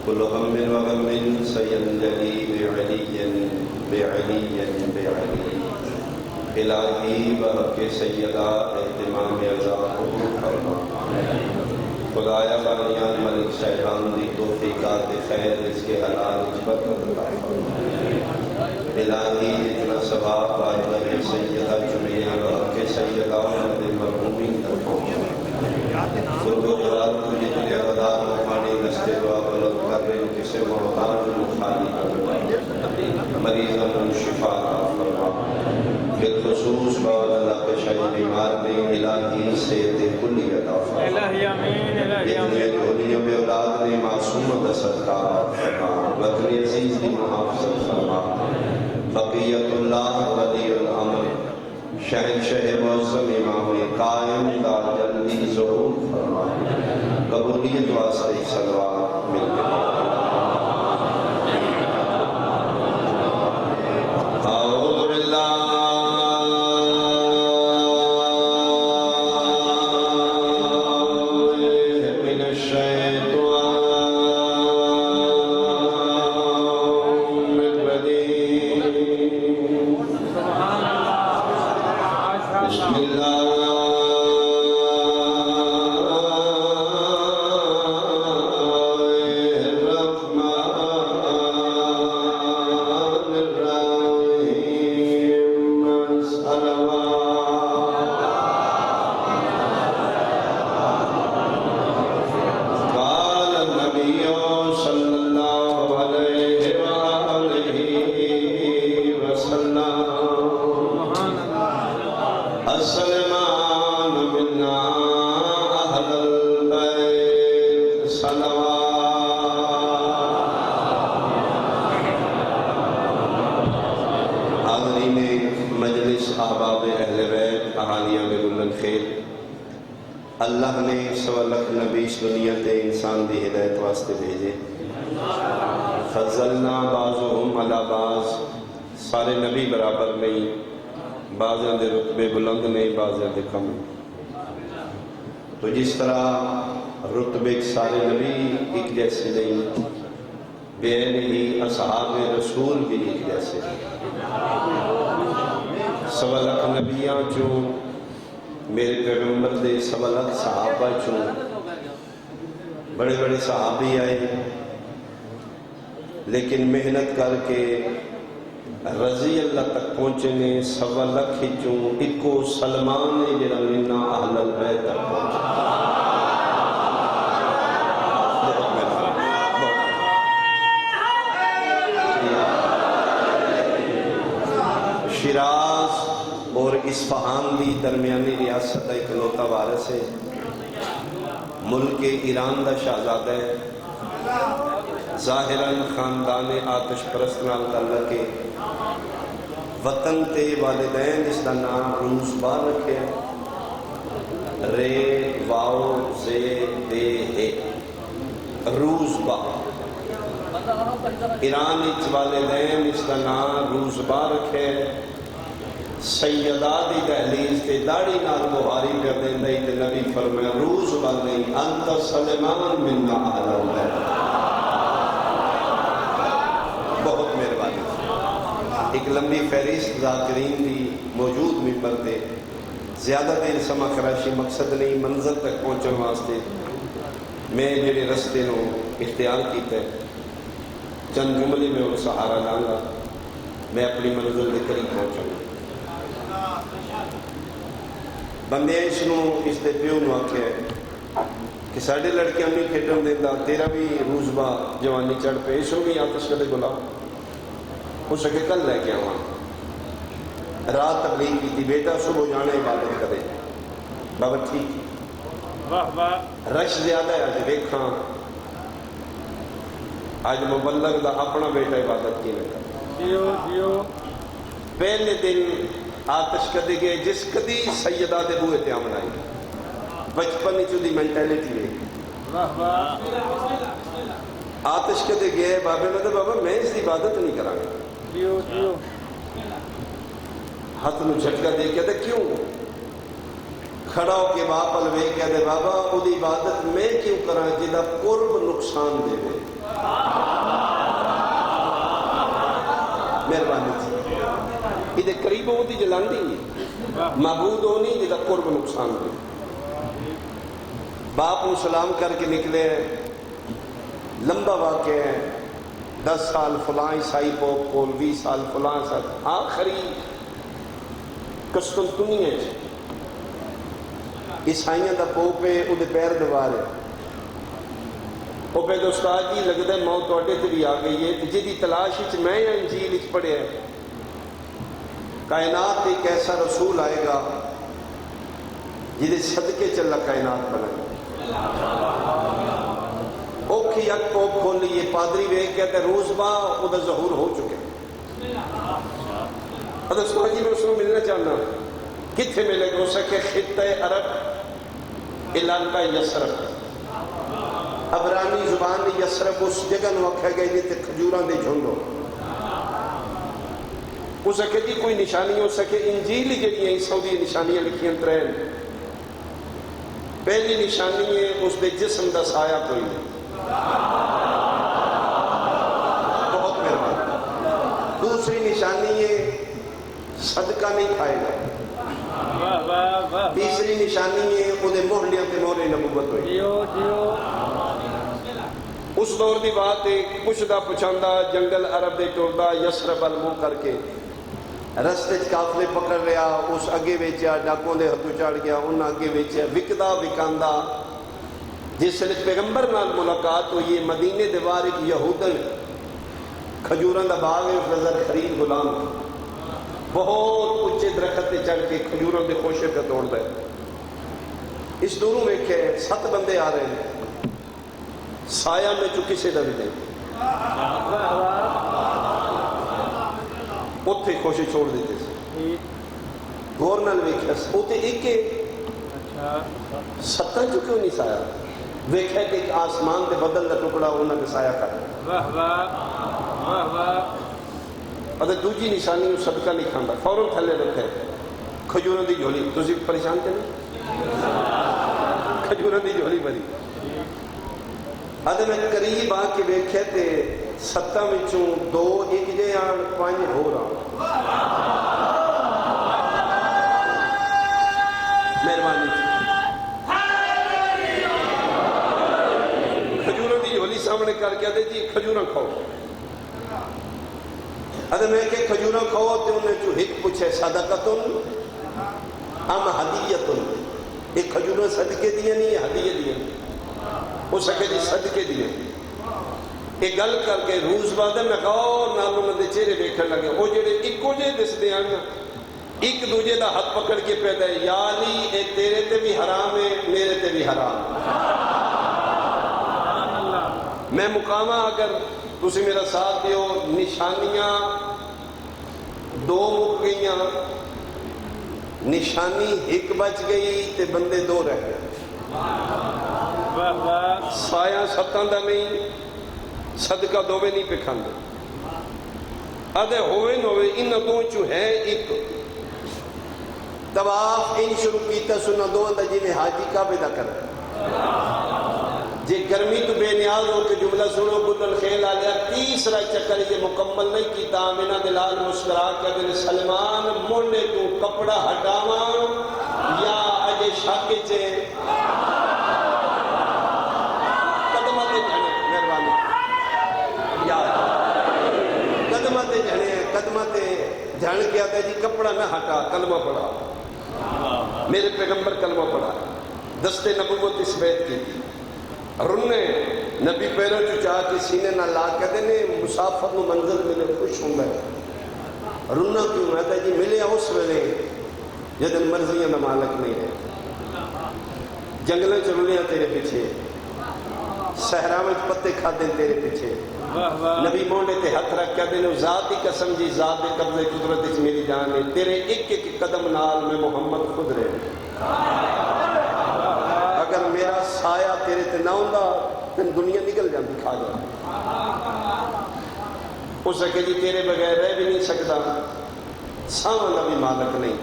كل هم وغم سينجلي بعلي بعلي بعلي الہی بحق سیدہ اہتمام ازاں فرما خدایا بانیان ملک شیطان دی توفیقات خیر اس کے حلال برکت عطا فرما الہی جتنا ثواب بارگاہ سیدہ چنیے بحق سیدہ احمد مرحومین تک پہنچا خود و جلال کو جتنے غدار مخانی نستے دعا بلند کر رہے ہیں کسے محتاج مخالی کر مریضاں کو شفا عطا فرما بالخصوص بعد اللہ کے شاہی بیمار میں الہی صحت کلی عطا فرما الہی آمین الہی آمین جھولیوں میں اولاد نے معصوم صدقہ فرما وطن عزیز کی محافظت فرما بقیت اللہ ولی الامر شہنشاہ معظم امام قائم دا جلدی ظہور فرما قبولیت واسطے صلوات مل گئی اعوذ باللہ اللہ نے سوا لکھ نبی سنیت انسان دی ہدایت واسطے بھیجے فضلنا بعضهم علی بعض سارے نبی برابر نہیں بعضوں دے رتبے بلند نہیں بعضوں دے کم تو جس طرح رتبے سارے نبی ایک جیسے نہیں بین ہی اصحاب رسول بھی ایک جیسے سوا لکھ نبیاں جو میرے پیغمبر دے سوا لکھ صحابہ چوں بڑے بڑے صحابی آئے لیکن محنت کر کے رضی اللہ تک پہنچے نے سوا لکھ چوں اکو سلمان نے جڑا منا اہل البیت تک پہنچے شیراز اور اصفہان دی درمیانی ریاست اکلوتا وارث ہے ملک ایران دا شہزادہ ہے ظاہراً خاندان آتش پرست نال تعلق ہے وطن تے والدین اس کا نام روزبا رکھے رے واو زے دے ہے روزبا ایران اچ والدین اس کا نام روزبا رکھے سیدہ دی دہلیز تے داڑی نال بہاری کر دیں دائی تے نبی فرمایا روز بندی انت سلمان منا اہل البیت بہت مہربانی ایک لمبی فہرست ذاکرین دی موجود ممبر دے زیادہ دیر سما خراشی مقصد نہیں منزل تک پہنچن واسطے میں جڑے رستے نو اختیار کیتا ہے چند جملے میں وہ سہارا لانگا میں اپنی منزل دے قریب پہنچوں بندے اس نو اس دے پیو نو آکھے کہ ساڑھے لڑکیاں نہیں کھیٹن دیتا تیرا بھی روزبا جوانی چڑھ پیش ہوگی آتش کدے گلا ہو سکے کل لے کے آواں رات تبلیغ کی تھی بیٹا صبح جانے عبادت کرے بابا ٹھیک رش زیادہ ہے آج دیکھاں آج مبلغ دا اپنا بیٹا عبادت کی نہیں پہلے دن آتش کدے گئے جس کدی سیدہ دے بوئے تے آمن آئی بچپن ہی چودی مینٹیلیٹی ہے آتش کدے گئے بابے میں بابا میں اس عبادت نہیں کرانگا ہاتھ نو جھٹکا دے کہتے کیوں کھڑا ہو کے باپ الوے کہتے بابا وہ عبادت میں کیوں کرا جدا قرب نقصان دے دے مہربانی تھی یہ قریب ہوتی جلان دی معبود ہو نہیں جدا قرب نقصان دے باپ کو سلام کر کے نکلے لمبا واقعہ ہے 10 سال فلاں عیسائی پوپ کو 20 سال فلاں ساتھ آخری قسطنطنیہ عیسائیاں دا پوپ ہے وہ پیر دوار ہے وہ پہ استاد جی لگتا ہے موت توڑے تے بھی آ گئی ہے جی تلاش میں انجیل پڑھیا ہے کائنات ایک ایسا رسول آئے گا جہدے صدقے چلا کائنات بنے اوکھی اک پوپ کھولی یہ پادری ویک کہتے ہیں روز با وہ دا ظہور ہو چکے حضرت سوال جی میں اس کو ملنا چاہنا کتھے ملے گا اسے کہ خطہ عرب علاقہ یسرب عبرانی زبان یسرب اس جگہ نو آکھا گئی جیتے کھجوران دے جھنڈو اسے کہ جی کوئی نشانی ہو سکے انجیل جڑی ہیں سعودی نشانیاں لکھی ہیں ترین پہلی نشانی ہے اس دے جسم دا سایہ کوئی نہیں بہت مہربان دوسری نشانی ہے صدقہ نہیں کھائے گا تیسری نشانی ہے وہ دے محلیاں تے مہر نبوت ہوئی اس دور دی بات ہے کچھ دا پچھاندہ جنگل عرب دے ٹوردہ یسرب المو کر کے رستے قافلے پکڑ رہا اس اگے ویچیا ڈاکوں دے ہتھوں چڑھ گیا ان اگے ویچیا وکدا وکاندا جس نے پیغمبر نال ملاقات ہوئی مدینے دیوار ایک یہودن کھجوراں دا باغ نظر خرید غلام بہت اونچے درخت تے چڑھ کے کھجوراں دے خوشے پہ توڑدا ہے اس دوروں میں کہ 7 بندے آ رہے ہیں سایہ میں جو کسے دا بھی دیں اتھے خوشی چھوڑ دیتے سے غور نال ویکھیا اوتے ایک 7 جو کیوں نہیں سایہ ویکھیا کہ ایک آسمان دے بدل دا ٹکڑا انہاں کے سایہ کر واہ واہ واہ اگر دوجی نشانی وہ صدقہ نہیں کھاندا فوراً تھلے رکھے کھجوراں دی جھولی تسی پریشان تے نہیں کھجوراں دی جھولی بھری اگر میں قریب آ کے ویکھیا تے 7 وچوں 2 ایک جے آن 5 ہو رہا مہربانی کھجوراں دی جھولی سامنے کر کے دے جی کھجوراں کھاؤ اگر میں کہ کھجوراں کھاؤ تے انہیں جو ایک پوچھے صدقتن ام ہدیتن ایک کھجوراں صدقے دیا نہیں ہدیے دیا ہو سکے جی صدقے دیا ایک گل کر کے روز بعد میں غور نالوں میں چہرے دیکھنے لگے وہ جڑے ایک جے دس دے آنا ایک دوجے دا ہاتھ پکڑ کے پیدا ہے یا علی اے تیرے تے بھی حرام ہے میرے تے بھی حرام میں مقامہ اگر تسی میرا ساتھ دیو نشانیاں 2 مک گئیاں نشانی ایک بچ گئی تے بندے 2 رہ گئے سایہ 7 دا نہیں صدقہ 2 نہیں پہ کھاندے ادھے ہوئے نوے ان 2 چو ہے ایک طواف ان شروع کیتا سنہ 2 دا جی میں حاجی کعبے دا کر جی گرمی تو بے نیاز ہو کے جملہ سنو گل الخیل آلیا تیسرا چکر یہ مکمل نہیں کیتا آمینہ دلال مسکرا کے دل سلمان موڑنے تو کپڑا ہٹاواں یا اجے شاکے چے قدمہ تے جھنے مہربانی یا قدمہ تے جھنے قدمہ تے جھن کے آتا ہے جی کپڑا نہ ہٹا کلمہ پڑھا میرے پیغمبر کلمہ پڑھا دست نبوت اس بیت کی تھی رننے نبی پیروں جو چاہ کے سینے نہ لا کے دینے مسافر نو منظر ملے خوش ہوں گئے رننا کیوں ہے جی ملے اس ویلے جد مرضیاں نہ مالک نہیں ہے جنگلیں چلولیاں تیرے پیچھے صحرا میں پتے کھا دیں تیرے پیچھے نبی مونڈے تے ہاتھ رکھ کے دینے ذات ہی قسم جی ذات دے قبضے قدرت اس میری جان ہے تیرے ایک ایک قدم نال میں محمد خود رہے اگر میرا سایہ تیرے تے نہ ہوندا تن دنیا نکل جاندی کھا جاندی ہو سکے جی تیرے بغیر رہ بھی نہیں سکتا سامنا بھی مالک نہیں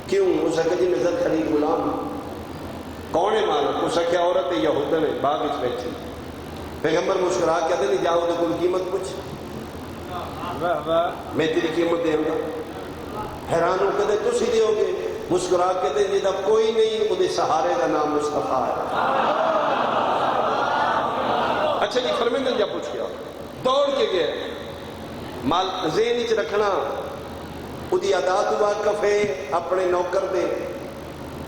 کیوں ہو سکے جی نظر خرید غلام کون ہے مالک ہو سکے عورت یہودن ہے باغ اس بیٹھی پیغمبر مسکرا کے نہیں جاؤ تو کوئی قیمت پوچھ، میں تیری قیمت دیں گا۔ حیران ہو کے تسی دیو گے، مسکرا کے دیں جدا کوئی نہیں، وہ سہارے کا نام مصطفیٰ ہے۔ اچھا جی فرمیندے جا پوچھ گیا، دوڑ کے گیا، مال ذہن وچ رکھنا ادی ادا تو واقف ہے، اپنے نوکر دے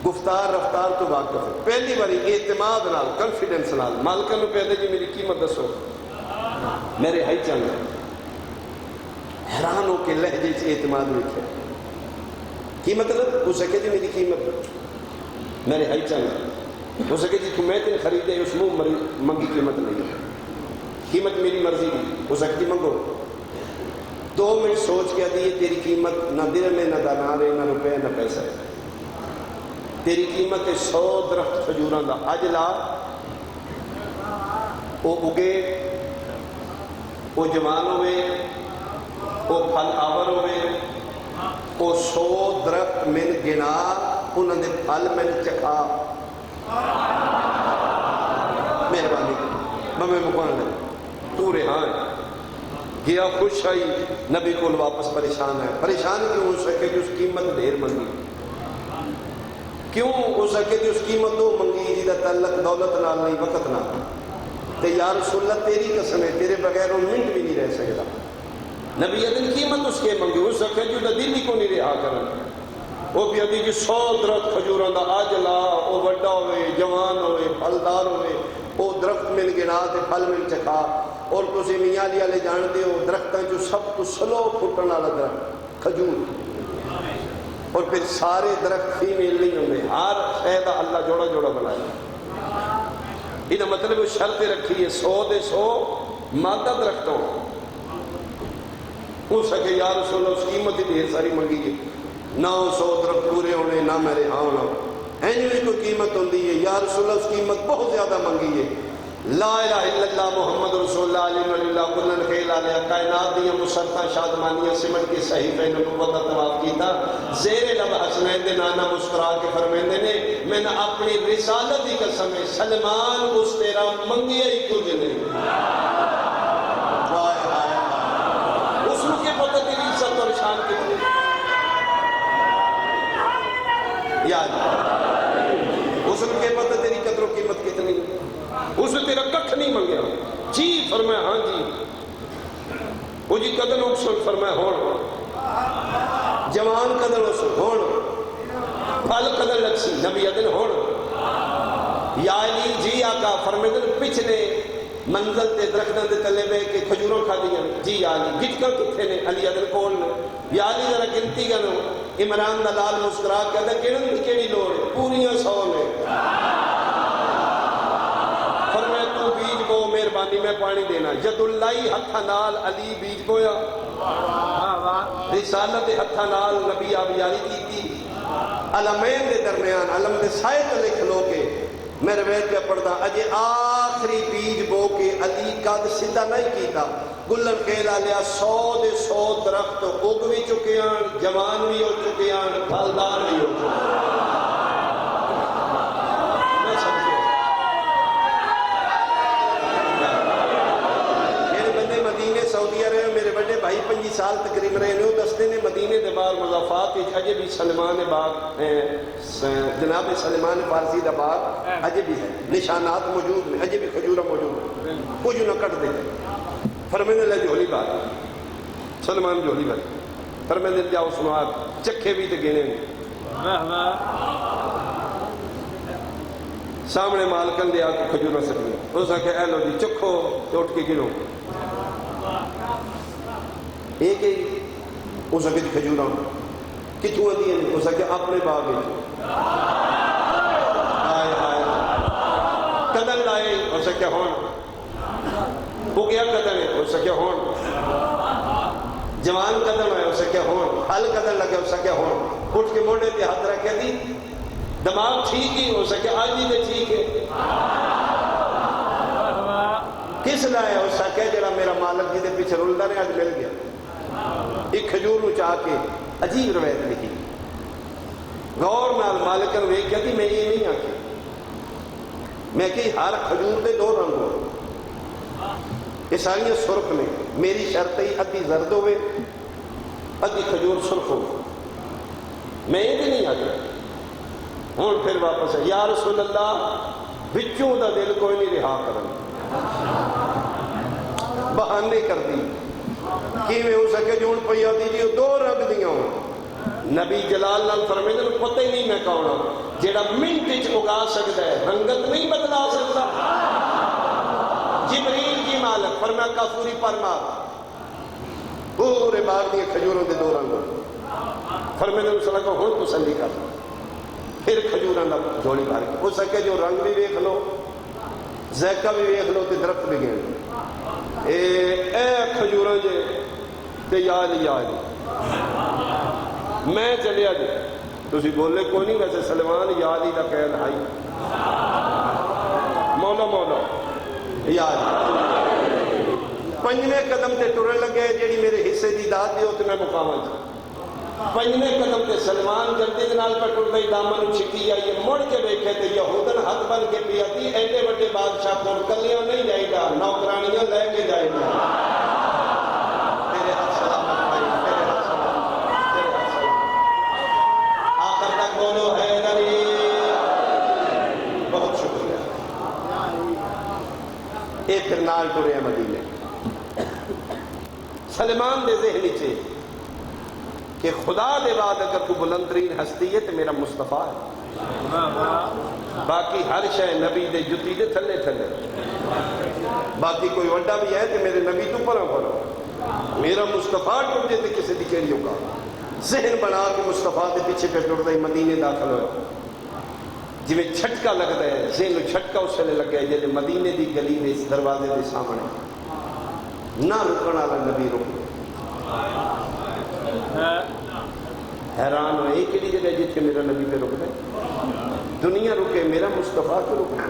گفتار رفتار تو واقف ہے۔ پہلی باری اعتماد نال، کنفیڈنس نال مالکہ نو کہتے جی میری قیمت دسو، میرے ہائی چنگا، حیران ہو کے لہجے سے اعتماد لکھے کی مطلب؟ اس کہ جی میری قیمت میرے ہائی چنگا، اس کہ جی میں تین خریدے اس منہ منگی قیمت نہیں، قیمت میری مرضی دی، اس کہ جی منگو۔ 2 منٹ سوچ کے دی تیری قیمت نہ درہم میں نہ دینار ہے نہ روپے نہ پیسہ ہے، تیری قیمت 100 درخت کھجوراں دا، اج لا وہ اگے، وہ جوان ہوئے، وہ پھل آور ہوئے، وہ 100 درخت من گنا انہوں نے پھل من چکھا، مہربانی میں مکان لے تو رہاں ہے گیا، خوش آئی، نبی کو واپس پریشان ہے۔ پریشان کیوں ہو سکے کہ اس قیمت دیر منگی، کیوں ہو سکے کہ اس قیمت تو منگی جیدہ تعلق دولت نال نہیں وقت نال، تے یا رسول اللہ تیری قسم ہے تیرے بغیر وہ منٹ بھی نہیں رہ سکتا۔ نبی ادن قیمت اس کے منگی، اس سکے جو دا دل ہی کو نہیں رہا کرنا، وہ بھی ادھی کہ 100 درخت کھجوراں دا آج لا، وہ بڑا ہوئے، جوان ہوئے، پھلدار ہوئے، وہ درخت مل گنا تے پھل مل چکا۔ اور تسی میاں علی والے جان دے ہو درختاں جو سب کو سلو پھٹن والا درخت کھجور، اور پھر سارے درخت فیمیل نہیں ہوندے، ہر شے دا اللہ جوڑا جوڑا بنایا۔ یہ مطلب شرط رکھی ہے 100 دے 100 مادہ درختوں، ہو سکے یا رسول اللہ اس قیمت ہی ڈھیر ساری منگی ہے، نہ 100 درخت پورے ہونے نہ میرے ہاں ہونا، اینجویں کوئی قیمت ہوندی ہے، یا رسول اللہ اس قیمت بہت زیادہ منگی ہے۔ لا الہ الا اللہ محمد رسول اللہ علیہ وآلہ کلن خیل علیہ، کائنات دیا مسرطہ شادمانیہ سمٹ کے صحیفہ نبوت اتواف کیتا، زیر لب حسنین دے نانا مسکرا کے فرمیندے نے میں نے اپنی رسالت ہی قسم ہے سلمان اس تیرا منگیا ہی کچھ نہیں، اس میں کے پتہ تیری عزت اور شان کتنی یاد، اس میں کے پتہ تیری قدر و قیمت کتنی، اس نے تیرا ککھ نہیں منگیا، جی فرمایا ہاں جی، وہ جی قدر اکسن فرمایا ہون، جوان قدر اکسن ہون، پھل قدر لکسی نبی عدل ہون، یا علی جی آقا فرمائے پچھلے منزل تے درختان تے تلے بے کے کھجوروں کھا دیا، جی یا علی گٹکا کتھے نے علی عدل کون نے، یا علی ذرا گنتی گنو، عمران دلال مسکرا کہتا گنن دی کیڑی لوڑ پوریاں 100 نے، فرمائے تو بیج بو مہربانی میں پانی دینا، ید اللہ ہتھا نال علی بیج بویا، رسالت ہتھا نال نبی آبیاری کی تھی، علمین دے درمیان علم دے سائے تلے کھلو کے میں روایت پہ پڑھتا اجے آخری بیج بو کے علی قد سدھا نہیں کیتا، گلن کہلا لیا 100 دے 100 درخت اگ بھی چکے ہیں، جوان بھی ہو چکے ہیں، پھلدار بھی ہو چکے ہیں۔ سعودیہ رہے میرے بڑے بھائی 25 سال تقریب رہے نے، دستے نے مدینے دے باغ مضافات اجے بھی سلمان باغ جناب سلمان فارسی دا باغ اجے بھی ہے، نشانات موجود ہیں، اجے بھی کھجورہ موجود ہیں، کچھ نہ کٹ دے فرمینے لے جولی بات سلمان جولی بات فرمینے لے جاؤ سنوات چکھے بھی تے گنے سامنے مالکن دے آکے کھجورہ سکنے ہو سکے اے لو جی چکھو چوٹ کے گنو ایک ہی ہو سکے جی کھجورہ کتوں دیئے ہو سکے اپنے باغ آئے آئے قدر لائے ہو سکے ہون وہ کیا قدر ہے ہو سکے ہون جوان قدر ہے ہو سکے ہون حل قدر لگے ہو سکے ہون اٹھ کے موڑے تے ہاتھ رکھے دی دماغ ٹھیک ہی ہو سکے آج بھی تے ٹھیک ہے کس لائے ہو سکے جڑا میرا مالک جی دے پیچھے رلدہ نے آج مل گیا ایک کھجور نو چاہ کے عجیب روایت لکھی غور نال مالکن وے کہتی میں یہ نہیں آکے میں کہ ہر کھجور دے 2 رنگ ہو یہ ساری سرخ نے. میری شرط ہی ادھی زرد ہوئے ادھی کھجور سرخ ہو. میں یہ نہیں آ گیا. ہوں پھر واپس ہے یا رسول اللہ بچوں دا دل کوئی نہیں رہا کرن. بہانے کر دی کیویں ہو سکے جو ہوں پہ آتی جی دو رنگ دیاں ہوں. نبی جلال نال فرمیندے نوں پتہ ہی نہیں میں کون ہوں. جیڑا منٹ وچ اگا سکتا ہے رنگت نہیں بدلا سکتا. جبریل کی مالک فرمایا کافوری پر مار پورے باغ دی کھجوروں دے دو رنگ. فرمیندے نوں صلی اللہ ہن تسلی کر. پھر کھجوراں دا جوڑی بھر کے ہو سکے جو رنگ بھی ویکھ لو ذائقہ بھی ویکھ لو تے درخت بھی گن لو. اے کھجوراں جے تے یاد میں چلیا جی. تسی بولے کوئی نہیں ویسے سلمان یاد ہی دا قید ہائی مولا مولا یاد. پنجویں قدم تے ٹرن لگے جیڑی میرے حصے دی داد دیو تے میں مقاماں چ. پنجویں قدم تے سلمان جلدی نال پہ ٹرتا ہی دامن چھکی آئی مڑ کے دیکھے تے یہودن ہاتھ بن کے پیا تھی ایڈے بڑے بادشاہ کو کلیاں نہیں جائے گا نوکرانیاں لے کے جائے گا. میرے ہاتھ سلامت بھائی میرے ہاتھ سلامت میرے ہاتھ سلامت. آخر تک بولو حیدری. بہت شکریہ. اے پھر نال ٹرے ہیں مدینے. سلمان دے ذہن چے کہ خدا دے بعد اگر تو بلند ترین ہستی ہے تو میرا مصطفیٰ ہے. باقی ہر شے نبی دے جتی دے تھلے تھلے. باقی کوئی وڈا بھی ہے تو میرے نبی تو پرا پرا. میرا مصطفیٰ ٹر جائے تو کسی دی کیڑی ہوگا. ذہن بنا کے مصطفیٰ دے پیچھے پہ ٹرتا ہی مدینے داخل ہوا. جی میں چھٹکا لگتا ہے ذہن چھٹکا اس سے لگ گیا جیسے مدینے دی گلی دے دروازے دے سامنے نہ رکنا والا نبی رک. حیران ہوئے کہ جگہ جتنے میرا نبی پہ رک گئے. دنیا رکے میرا مصطفیٰ تو رکے.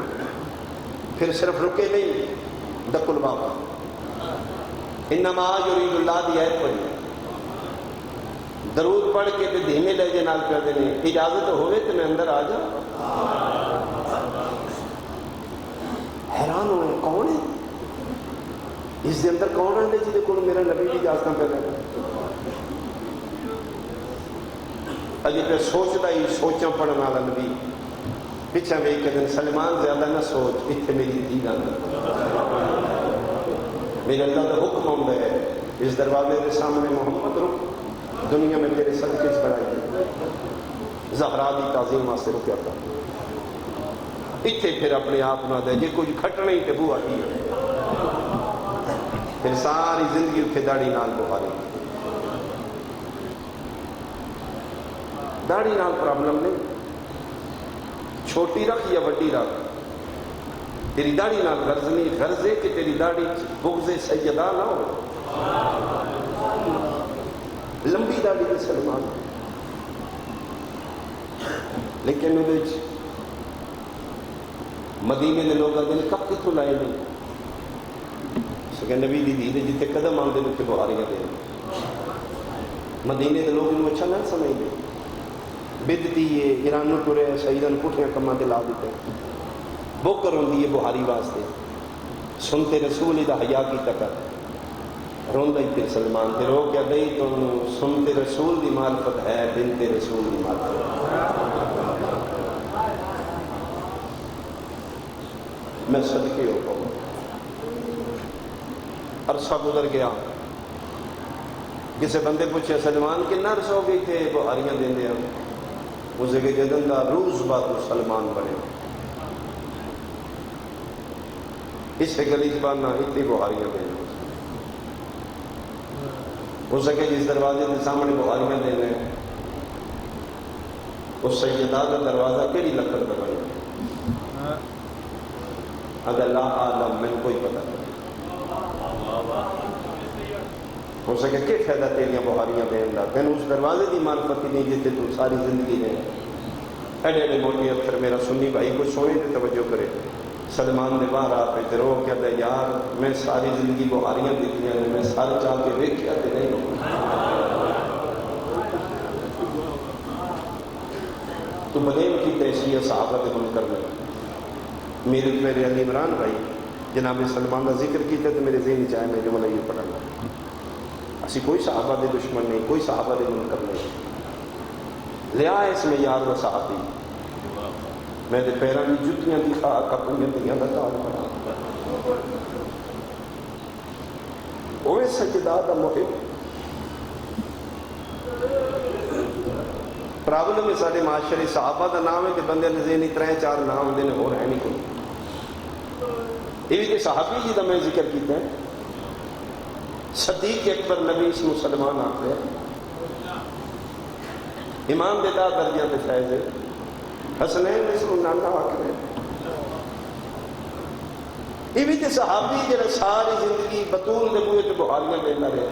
پھر صرف رکے نہیں دق الباب انما یرید اللہ دی آیت پڑھی درود پڑھ کے تے دھیمے لہجے نال کہتے ہیں اجازت ہوئے تو میں اندر آ جا. حیران ہوئے کون ہے اس دے اندر کون رہے جی کو میرا نبی بھی اجازت پہ لے. اجی پہ سوچتا ہی سوچاں پڑھنے والا نبی پچھا میں ایک دن سلمان زیادہ نہ سوچ اتنے میری دھی گا میرے اللہ کا حکم آمد ہے اس دروازے کے سامنے محمد رک دنیا میں تیرے صدقے سے بڑھائی. زہرا دی تعظیم واسطے رکیا تھا. اتنے پھر اپنے آپ نہ دے جی کچھ کھٹنا ہی تے بو آئی ہے. پھر ساری زندگی اتنے داڑھی نال بخاری. داڑھی نال پرابلم نہیں چھوٹی رکھ یا بڑی رکھ تیری داڑھی نال غرض نہیں. غرض ہے کہ تیری داڑھی بغض سیدہ نہ ہو. لمبی داڑھی کے سلمان لیکن مدینے کے لوگ آتے ہیں کب کتوں لائے نہیں سکے نبی دی دھی جتنے قدم آتے ہیں اتنے بہاریاں دے. مدینے کے لوگ انہوں اچھا نہ سمجھتے بدتی ہے ایرانوں ٹرے شہیدان پٹھیاں کما کے لا دیتے بوکر ہوندی ہے بہاری واسطے. سنتے رسول دا حیا کی تکت روندا ہی پھر سلمان تے رو کیا گئی تو سنتے رسول دی معرفت ہے بنتے رسول دی معرفت. میں صدقے ہو پاؤں. عرصہ گزر گیا کسی بندے پوچھے سلمان کنا عرصہ ہو گئی تھے بہاریاں دیں دے ہم اسے کہ جدن دا روز بعد سلمان بنے اسے گلی زبانہ اتنی بہاریاں دیں ہو سکے جس دروازے کے سامنے بہاریاں دیں دیں اس سیدہ کا دروازہ کیڑی لکڑ کا بنے اگر لا عالم میں کوئی پتہ نہیں. ہو سکے کہ فائدہ تیریاں بہاریاں دین دا تین اس دروازے دی معرفت ہی نہیں جیتے تو ساری زندگی میں ایڈے ایڈے موٹی اکثر میرا سنی بھائی کو سونے تے توجہ کرے. سلمان نے باہر آ پہ رو کیا تھا یار میں ساری زندگی بہاریاں دیتی ہیں میں سارے چاہ کے ویکھیا تے نہیں ہوں. تو بلیم کی تیشی صحابت منکر میں میرے علی عمران بھائی جناب سلمان کا ذکر کیا تو میرے ذہن چاہے میں جملہ یہ پڑھا گا، اسی کوئی صحابہ دے دشمن نہیں، کوئی صحابہ دے منکر نہیں، لیا اس میں یار و صحابی میں دے پیروں کی جتیاں کی خاک اپنی دنیا کا تاج بنا وہ سجدہ دا محب۔ پرابلم ہے سارے معاشرے صحابہ دا نام ہے کہ بندے نے ذہن 3-4 نام ہوندے نے اور ہے نہیں کوئی۔ یہ بھی کہ صحابی جی دا میں ذکر کیتا ہے، صدیق اکبر نبی اس مسلمان آتے ہیں، امام بیدا درجہ پہ فیض ہے، حسنین اس کو نانا آکر ہے۔ یہ بھی کہ صحابی جنہیں ساری زندگی بطول دے بوئے تو بحالیاں دینا رہے،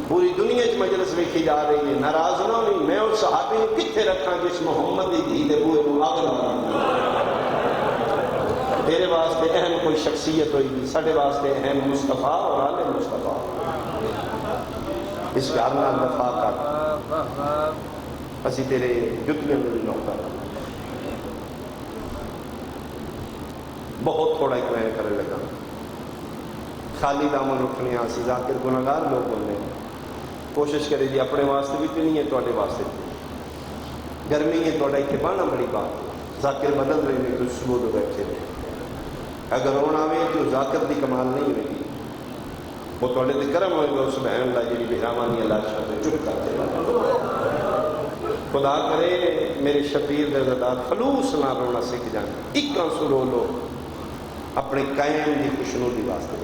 پوری دنیا اس مجلس میں کی جا رہی ہے، ناراض نہ نہیں، میں اور صحابی نے کتنے رکھا جس محمد دی دے بوئے تو آگ لگا تیرے واسطے اہم کوئی شخصیت ہوئی گی، ساڑھے واسطے اہم مصطفیٰ اور آل مصطفیٰ، اس کارنا دفاع کر اسی تیرے جتنے میں بھی نوکتا رہا۔ بہت تھوڑا ایک میں کرنے لگا، خالی دامن اٹھنے آسی ذاکر گناہگار لوگ بننے، کوشش کرے جی اپنے واسطے بھی نہیں ہے توڑے واسطے بھی، گرمی ہے توڑا اتبانا بڑی بات، ذاکر بدل رہے ہیں تو صبح دو بیٹھے رہے، اگر رونا ہوئے تو ذاکر دی کمال نہیں ہوئے گی، وہ توڑے دی کرم ہوئے گا، سبحان اللہ جی بہرامانی اللہ شاہد چڑھ کرتے خدا کرے میرے شبیر دردار خلوص نہ رونا سکھ جانا، ایک آنسو رو لو اپنے قائم دی خوشنودی واسطے،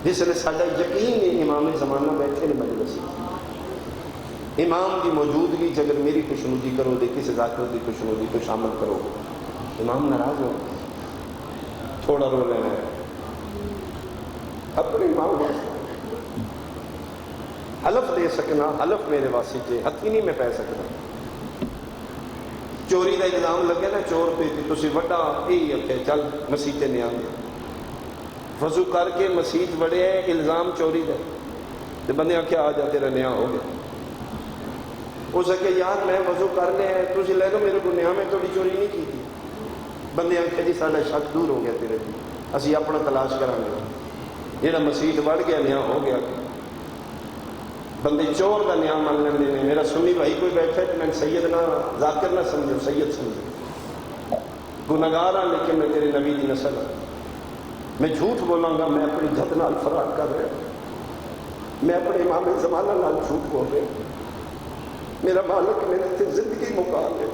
جس نے ساڈا یقین ہے امام زمانہ بیٹھے نے مجلس، امام دی موجودگی اگر میری خوشنودی کرو دے کسی ذاکر دی خوشنودی کو شامل کرو، امام ناراض ہو تھوڑا رو لینا ہے اپنے امام واسطے، حلف دے سکنا، حلف میرے واسطے ہتھی نہیں میں پہ سکتا، چوری کا الزام لگے نا چور پہ تسی وڈا یہی آخیا چل مسیح نے آ گیا، وضو کر کے مسیح بڑے ہے الزام چوری کا، بندے آخیا آ جا تیرا نیا ہو گیا، ہو سکے یار میں وضو کر لے تھی لے لو میرے کو نیا میں تھوڑی چوری نہیں کی تھی، بندے آخیا جی سارا شک دور ہو گیا تیرے کو، اسی اپنا تلاش کریں گے، جہاں مسیح بڑھ گیا نیا ہو گیا، بندے چور کا نیا مان لیندے نے، میرا سنی بھائی کوئی بیٹھا ہے کہ میں سید نہ ذاکر نہ سمجھو سید سمجھو، گناہگار ہاں لیکن میں تیرے نبی دی نسل ہوں، میں جھوٹ بولاں گا میں اپنی جد نال فرار کر رہا، میں اپنے امام زمانہ نال جھوٹ بول رہا، میرا مالک میرے سے زندگی مقام ہے،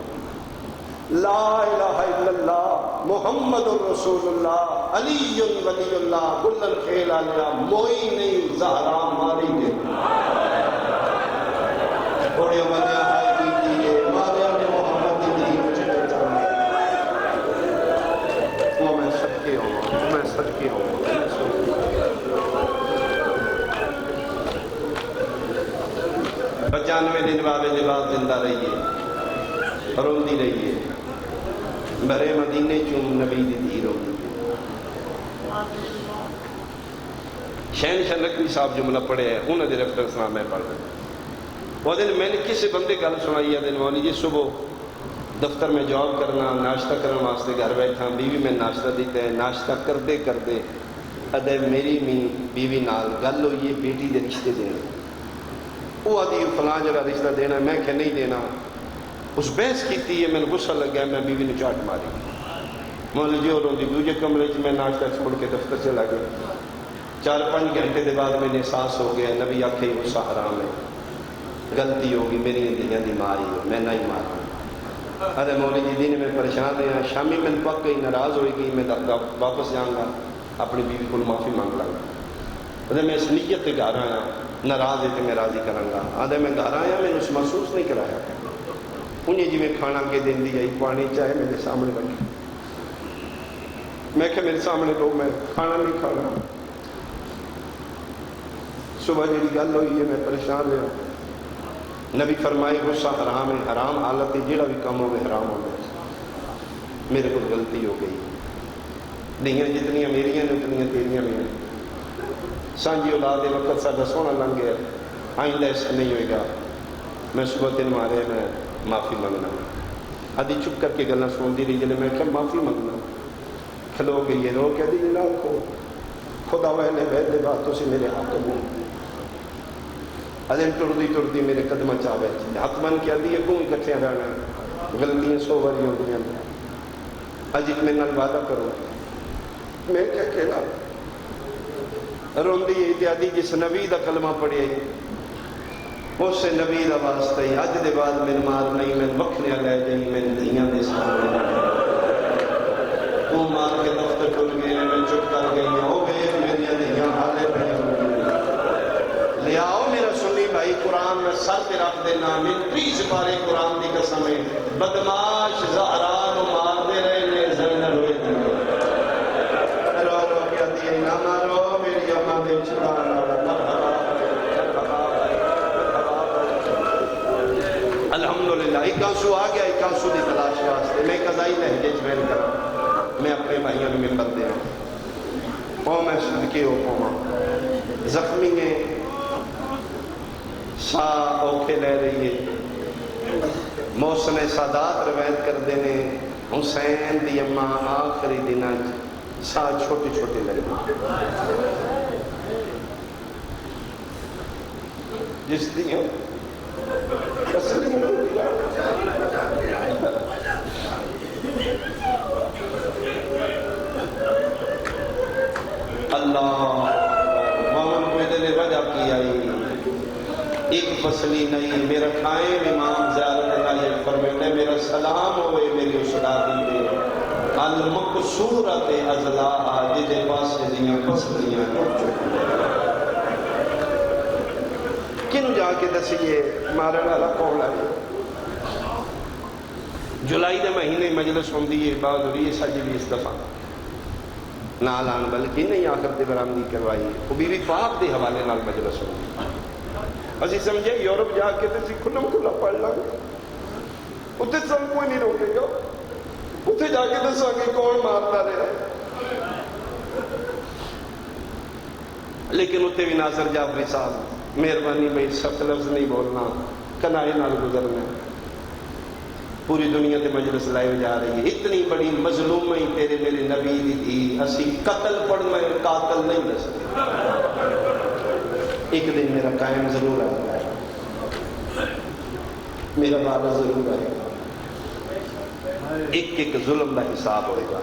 لا الہ الا اللہ محمد رسول اللہ علی ولی اللہ کل الخیل علیہ موئی نہیں زہرا ماری گے بڑے بندے ہائی دیجیے ماریا نے محمد دی مجھے چاہیے، وہ میں صدقے ہوں میں صدقے ہوں 95 دن بابے جباب زندہ رہیے روندی رہیے برے مدینے چون نبی دی دھی روندی، شہنشاہ نقوی صاحب جملہ پڑھے ہے انہوں نے ریفرنس نام میں پڑھ رہا، وہ دن میں نے کسی بندے گل سنائی ہے دن مولوی جی صبح دفتر میں جاب کرنا ناشتہ کرنے واسطے گھر بیٹھا بیوی میں ناشتہ دیتا ہے، ناشتہ کردے کردے ادے میری بیوی نال گل ہوئی ہے بیٹی دے رشتے دینے، وہ آدھی فلاں جگہ رشتہ دینا، میں کہ نہیں دینا، اس بحث کیتی ہے میں غصہ لگ گیا، میں بیوی نے چاٹ ماری، مولوی جی اور دوجے کمرے میں ناشتہ چھوڑ کے دفتر چلا گیا، 4-5 گھنٹے کے بعد میں نے احساس ہو گیا نبی آکھے غصہ حرام ہے، غلطی ہوگی میری دنیا دی ماری ہے میں نہیں مارا، ارے مولوی جی دن میں پریشان رہا، شامی میں پک گئی ناراض ہوئی گئی، میں واپس جاؤں گا اپنی بیوی کو معافی مانگ لوں گا، ارے میں اس نیت سے گھر آیا ناراض ہے تو میں راضی کروں گا، آدھے میں گھر آیا میں نے اس محسوس نہیں کرایا، انہیں جی میں کھانا کے دن دی آئی پانی چاہے میرے سامنے رکھے، میں کہ میرے سامنے تو میں کھانا نہیں کھانا، صبح جی گل ہوئی ہے میں پریشان رہا، نبی فرمائے غصہ حرام ہے، حرام حالت ہے جیڑا بھی کم ہوگا حرام ہو گیا، میرے کو غلطی ہو گئی، دہیاں جتنیاں میریاں نے اتنیاں تیریاں بھی ہیں، سانجی اولاد وقت ساڈا سونا لنگ گیا، آئندہ ایسا نہیں ہوئے گا، میں صبح دن مارے میں معافی مانگنا، آدھی چپ کر کے گلیں سن دی رہی جلے میں کہ معافی مانگنا کھلو کے یہ رو کہ دی نہ کھو خدا ویلے ویلے بات تو سی میرے حق میں ادھر ٹردی میرے قدمہ چاہے حق من کیا دی اگوں اکٹھے رہنا غلطیاں سو باری ہوتی ہیں اج میں نال وعدہ کروں میں کیا کہنا روندی اتیادی جس نبی دا کلمہ پڑھے اس سے نبی دا واسطہ ہی اج دے بعد میں مار نہیں میں وکھنے لے جائیں میں دیاں دے سامنے وہ مار کے دفتر کھل گئے میں چپ کر گئی ہو گئے میری دیاں حالے پہ لے آؤ میرا سنی بھائی قرآن میں سر پہ رکھ دینا میں 30 پارے قرآن دی قسم ہے بدماش زہران مار دے رہے نے زندہ ہوئے رو رو کیا دیئے نہ مارو میری اماں دے چھڑانا الحمدللہ ایک کانسو آ گیا ایک کانسو دی تلاش واسطے میں قضائی لہجے جوین کرا میں اپنے بھائیوں میں ممبر دے رہا قوم ہے صدقے ہو قوم زخمی ہے سا اوکھے لے رہی ہے محسن سادات روایت کر دینے حسین دی اماں آخری دنہ سا چھوٹے چھوٹے لے جس دیاں اللہ محمد کو ادھر وجہ کی آئی ایک فصلی نہیں میرا کھائیں امام زیارت اللہ فرمیتے میرا سلام ہوئے میری اسلادی دے المقصورت ازلاحہ جدے پاس دیاں فصلیاں کنو جا کے دسیے مارن والا کون ہے جولائی دے مہینے مجلس ہوندی ہے بعد ہوئی سج بھی اس دفعہ نالان بلکہ نہیں آخر تے برآمدی کروائی وہ بی بی پاک دے حوالے نال مجلس ہوندی اسی سمجھے یورپ جا کے تے کھلم کھلا پڑھ لگے اتنے سب کوئی نہیں روکے گا اتنے جا کے دسا کہ کون مارتا رہا لیکن اتنے بھی ناصر جعفری صاحب مہربانی میں سخت لفظ نہیں بولنا کنائے نال گزرنا پوری دنیا تے مجلس لائے جا رہی ہے اتنی بڑی مظلوم ہی تیرے میرے نبی دی تھی اسی قتل پڑھنا ہے قاتل نہیں دے سکتے ایک دن میرا قائم ضرور آئے گا میرا بابا ضرور آئے گا ایک ایک ظلم کا حساب ہوئے گا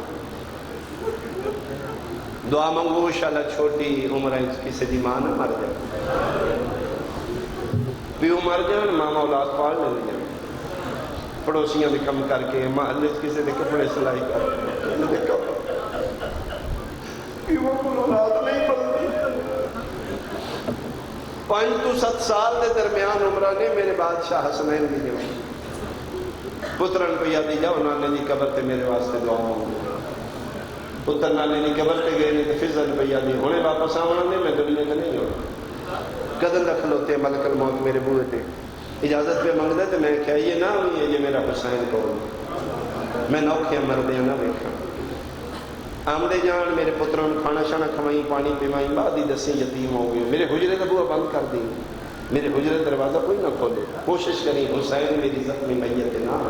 دعا منگو انشاءاللہ چھوٹی عمر کسی دی ماں نہ مر جائے پیو مر جائے ماں اولاد پال لے جائے پڑوسیاں دے کم کر کے محلے کسی دے کپڑے سلائی کر پیو کو اولاد نہیں پڑتی 5 تو 7 سال دے درمیان عمرہ نے میرے بادشاہ حسنین دی جو پترن پہ یادی جاؤ نانے دی قبر تے میرے واسطے دعا ہوں پتر نانے دی قبر تے گئے نہیں تو فضل پہ یادی ہونے واپس آونا نہیں میں دنیا کا نہیں ہونا قدر رکھ لوتے ملک الموت میرے بوئے تے اجازت پہ منگ دے تو میں کہا یہ نہ ہوئی ہے یہ میرا حسین کو میں نوکھے مردیاں نہ بیکھا آمدے جان میرے پتروں کھانا شانا کھوائیں پانی پیوائیں بعد ہی دسیں یتیم ہو گئے میرے حجرے کا بوہ بند کر دیں میرے حجرے دروازہ کوئی نہ کھولے کوشش کریں حسین میری زخمی میت نہ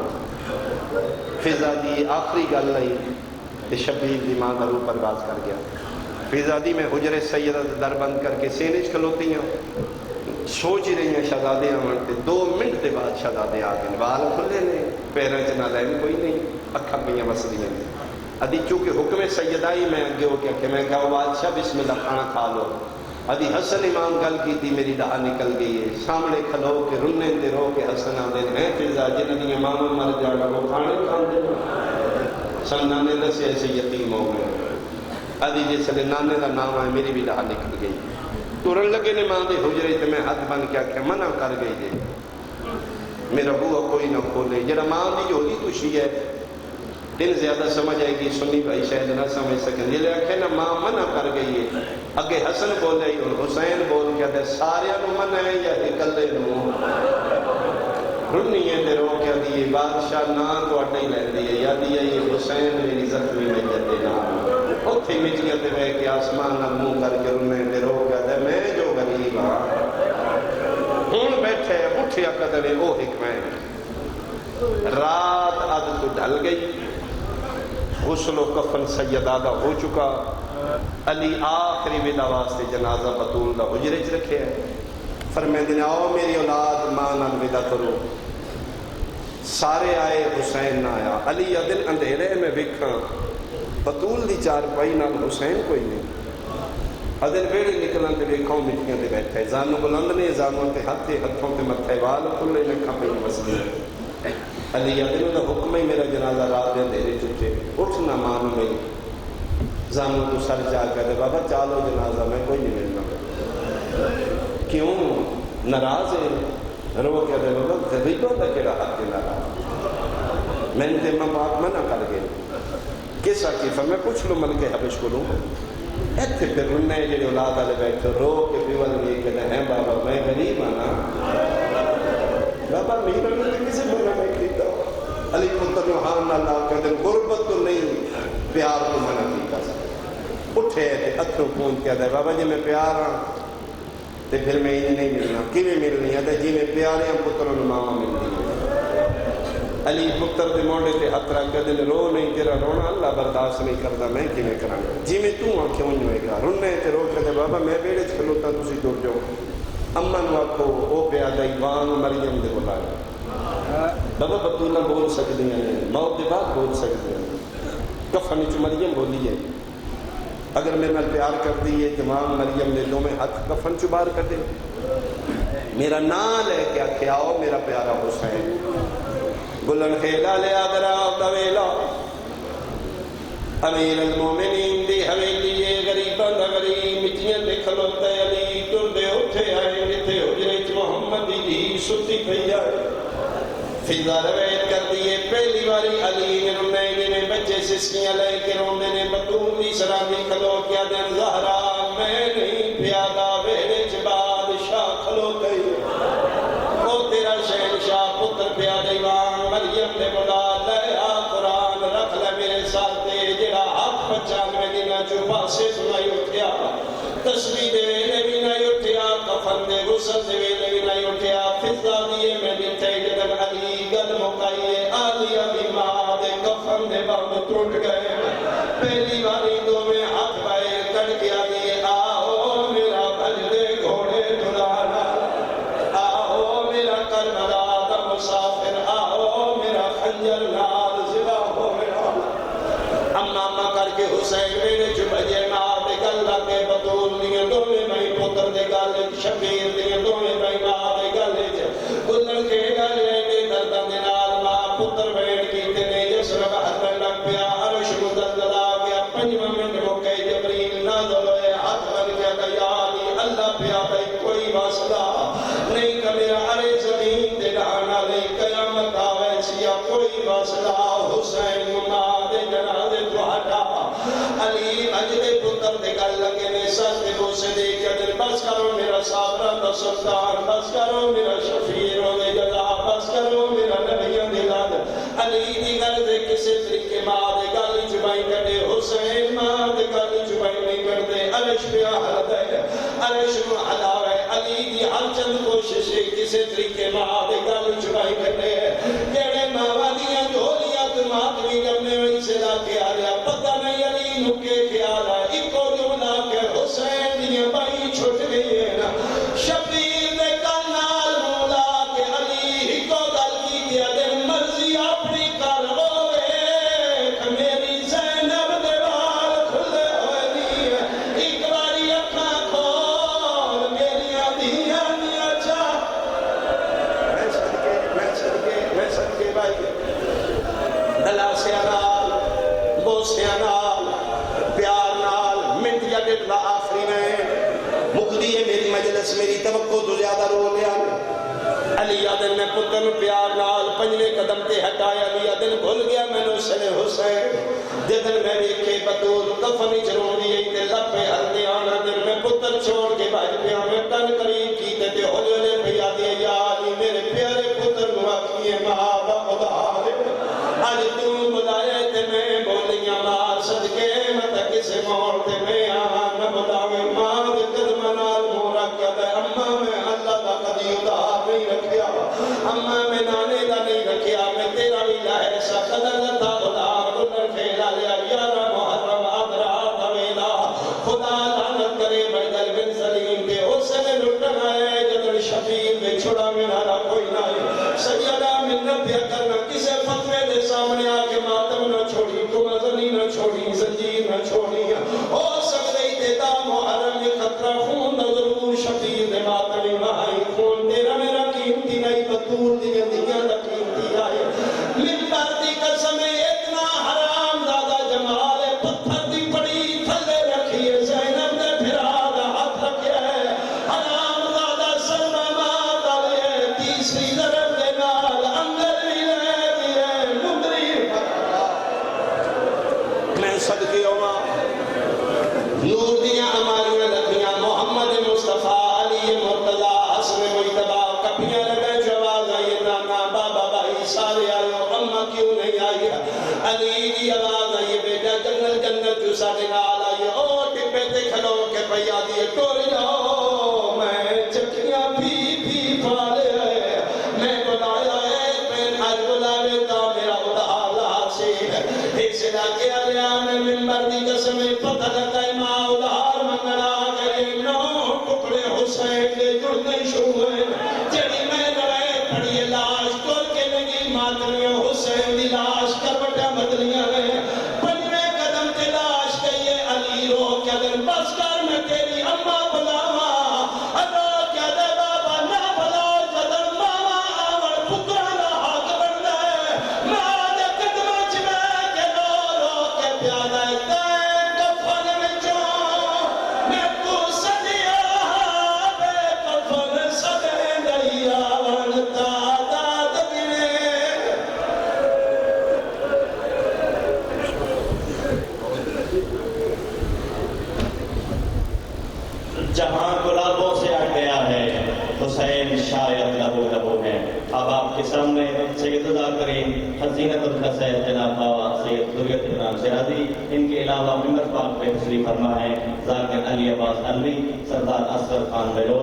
فضا دی آخری گل نہیں کہ شبیر دی ماں درو پرواز کر گیا فضا دی میں حجرے سیدہ در بند کر کے سینج کھلوتی ہیں سوچ ہی رہی ہیں شہزادے آمنتے 2 منٹ دے بعد شہزادے آگئے بال کھلے نے پیریں چنا لین کوئی نہیں اکھا پہیاں مسئلیں ادھی چونکہ حکم سیدائی میں اگے ہو کہ میں کہا بادشاہ بسم اللہ کھانا کھا لو ادھی حسن امام گل کی تھی میری دہا نکل گئی ہے سامنے کھلو کے رنے تے رو کے حسن آدھے ہیں فضا جن دی امام مر جانا وہ کھانے کھان دے سنانے دسے ایسے یتیم ہو گئے ادھی جس نے نانے کا نام آئے میری بھی دہا نکل گئی تورن لگے نے ماں دے حجرے تے میں ہاتھ بن کیا کہ منع کر گئی جے میرا بوہ کوئی نہ کھولے جڑا ماں دی جو ہی خوشی ہے دل زیادہ سمجھ آئے گی سنی بھائی شاید نہ سمجھ سکیں یہ لکھے نا ماں منع کر گئی ہے اگے حسن بول رہی اور حسین بول کیا دے سارے نو منع ہے یا اکلے نو رنیے تے رو کیا دیئے بادشاہ نا تو اٹھا ہی لے دیئے یا دیئے یہ حسین میری زخمی میں جتے نا اتھی مچیاں تے بے کہ آسمان نہ منہ کر کے رنے تے رو کیا دے میں جو غریب ہاں ہون بیٹھے اٹھیا قدرے او حکمیں رات عد تو ڈھل گئی غسل و کفن سیدہ دا ہو چکا. علی آخری ودا واسطے جنازہ بطول دا حجرے چ رکھے ہے. فرمیندے نے آؤ میری اولاد ماں نال ودا کرو. سارے آئے، حسین نہ آیا. علی دل اندھیرے میں ویکھاں بطول دی چارپائی نال حسین کوئی نہیں. ادھر ویڑے نکلن تے ویکھاں مٹیاں تے بیٹھے، زانو بلند نے، زانوں تے ہتھے، ہتھوں تے متھے، وال کھلے نے، کھپے مسجد. علی ادھر دا حکم ہی میرا جنازہ رات دے اندھیرے چٹے. اٹھ نہ مانو میری، زانو تو سر جا کر بابا چالو جنازہ میں کوئی نہیں ملنا. کیوں ناراض ہے؟ رو کے دے بابا غریبوں دا کیڑا حق ہے ناراض؟ میں نے ماں باپ منع کر گئے. کس عقیفہ میں پوچھ لو ملک حبش کو لوں. ایتھے پھر رونے جڑے اولاد والے بیٹھے رو کے پیول بھی کہتے ہیں بابا میں غریب ہوں نا. بابا میرا نے کسی بنا نہیں کیتا. علی پتر نوحان اللہ کہتے ہیں غربت تو نہیں پیار کو منع کیتا. اٹھے اتھوں پون کیا دے بابا جی میں پیار ہاں تے پھر میں انہیں نہیں ملنا. کیویں ملنی ہے جی میں پیارے ہیں پتروں نے ماما ملنی ہے. علی پتر دے موڑے تے ہاتھ رکھ کے دن رو نہیں، تیرا رونا اللہ برداشت نہیں کرتا، میں کیویں کراں؟ جی میں تو آ کیوں نہیں ہوئے گا؟ رونے تے رو کے دے بابا میں بیڑے چ کھلوتا تسی ٹر جاؤ. اما نو آکھو او پیا دیوان مریم دے بلایا. بابا بطولہ بول سکتی ہیں، موت دے بعد بول سکتی ہیں. کفن چ مریم بولی ہے. اگر میرے نال پیار کر دی ہے تمام مریم نے دو میں ہاتھ کفن چ باہر کٹے. میرا نام لے کے آکھے آؤ میرا پیارا حسین. بلن خیلا لیا درا طویلا امیر المومنین دی حویلی غریباں دا غریب مٹیاں تے کھلوتا علی ٹردے اٹھے آئے جتھے حجرے چ محمد دی ستی پئی آئے. فضا روایت کر دیے پہلی باری علی نے رونے نے بچے سسکیاں لے کے روندے نے بطول دی سرابی کھلو کیا دن زہرا میں نہیں پیادا ویڑے چ بادشاہ کھلو گئی. او تیرا شہنشاہ پتر پیادہ ایوان مریم نے بلا لے آ قرآن رکھ لے میرے ساتھے جڑا ہاتھ پچان میں دینا چوپا سے سنائی اٹھیا. تسبیح دے ویلے بھی نہیں اٹھیا، کفن دے غسل دے ویلے بھی نہیں اٹھیا. فضا دیے میں دیتے جدن علی گل مکائیے آدھی ابھی ماں دے کفن دے بند ٹوٹ گئے. پہلی باری دو میں ہاتھ بائے کٹ گیا دیے آؤ میرا بجدے گھوڑے دلانا، آؤ میرا کربلا دا مسافر، آؤ میرا خنجر نال زبا ہو میرا. اما کر کے حسین میرے چبجے ماں دے گل لگے بطول دیئے دونے بھائی پتر دے گل شبیر دیئے دونے بھائی ماں دے گل گلن کے گل دے دردن دے نال ماں پتر بیٹھ کی تنے جس رب حضر لگ پیا عرش مدلدل آ گیا. پنجمہ منٹ موقع جبریل نازل ہوئے ہاتھ بن گیا کہ یا علی اللہ پیا بھائی کوئی واسطہ نہیں کہ میرا ارے زمین دے ڈھانا نہیں قیامت آوے سیا کوئی واسطہ. حسین ماں دے جنازے تو ہٹا علی مجدے پتر دے گل لگے نے سر دے بوسے دے کے دل بس کرو میرا صابرہ دا سلطان، بس کرو میرا شفیر و دے جزا، بس کرو میرا نبیوں دے لاد. علی دی گل دے کسے طریقے ماں دے گل چبائی کردے حسین ماں دے گل چبائی نہیں کردے. عرش پہ حل دے عرش حلاوے علی دی ہر چند کوششیں کسے طریقے ماں دے گل چبائی کردے. جیڑے ماں دیاں جھولیاں تمات بھی جمنے میں سے لا کے آ رہا پتہ نہیں علی نکے خیال ہے ایکو جملہ کہ حسین دیاں بائی چھوٹ گئی ہے نا. شبیر دے کنال مولا کہ علی ایکو گل کی دیا دے مرضی اپنی کر ہوئے کہ میری زینب دے بال کھلے ہوئے نہیں ہے. ایک باری اپنا کھول میری آدھیاں دیا چاہ میں صدقے بھائی دلاسیاں نال بوسیاں نال پیار نال منٹ یا ڈیڑھ دا آخری میں مقدی ہے میری مجلس میری توقع تو زیادہ رو لیا. علی آدن میں پتر پیار نال پنجوے قدم تے ہٹایا. علی آدن بھول گیا میں نو سلے حسین جدن میں دیکھے بطول کفنی چرون دیئے تے لپے ہلدے آنا دن میں پتر چھوڑ کے بھائی پیا میں تن قریب کیتے تے ہولے ہولے پیا دیا یا علی میرے پیارے پتر نو آکھیے محابہ خدا آج تم بلائے تے میں بولیاں ماں صدقے مطا کسے موڑ تے میں آہاں نہ بلاوے ماں دے قدم نال مورا کیا دے. اممہ میں اللہ دا قدی ادھار نہیں رکھیا، اممہ میں نانے دا نہیں رکھیا، میں تیرا بھی لائے سا قدر لتا ادھار کلر کھیلا لیا زنجیر نہ چھوڑی ہو سکتے تیتا محرم خطرہ خون ضرور شفیع دے ماتمی مہائی خون تیرا میرا قیمتی نہیں بطور دیا دیا دا قیمتی آئے ممبر دی قسم اتنا حرام زیادہ جمال پتھر دی پڑی تھلے رکھیے زینب نے پھرا دا ہاتھ رکھے حرام زیادہ سلمہ مات آلے تیسری ضرب دے نال اندر بھی لے دیئے مدری میں صدقی ہوما نور دیا ہماریاں لکھیاں محمد مصطفیٰ علی مرتضی حسن مجتبہ کپیاں لگے جواز آئیے نانا بابا بھائی سارے آئیو اممہ کیوں نہیں آئی علی دی آواز آئیے بیٹا جنگل جنت جو سارے نال آئیے او ٹپے تے کھلو کے پیا دیئے ٹوریو میں چکیاں بھی پھالے آئے میں بلایا ہے پین آج بلاوے تا میرا ادھالا سے ایسے لاکے آلیا میں ممبر دی قسمیں پتہ لگا ماں ادھار منگڑا کرے نو ٹکڑے حسین دے جڑنے شوئے جڑی میں لڑائے پڑیے لاش کر کے لگی ماتمیاں حسین دی لاش کر بٹا بدلیاں میں پنوے قدم تے لاش کہیے علی رو کیا در بس کر میں تیری اممہ بلاوا ادھا کیا دے بابا نہ بلاو جدر ماما آور پکرانا حق بڑھ دے ماں دے قدمہ چمے کے رو کے پیادہ تین کفن میں چون میں تو سدیا بے کفن سدے دیا ورنتا داد گنے جہاں گلابوں سے ہٹ گیا ہے حسین شاید لہو ہے اب آپ کے سامنے سید کریم حسینت الحسین جناب بابا سید ذریت عمران شیرازی ان کے علاوہ ممبر پاک پہ تشریف فرما ہے ذاکر علی عباس علوی سردار اصغر خان بلوچ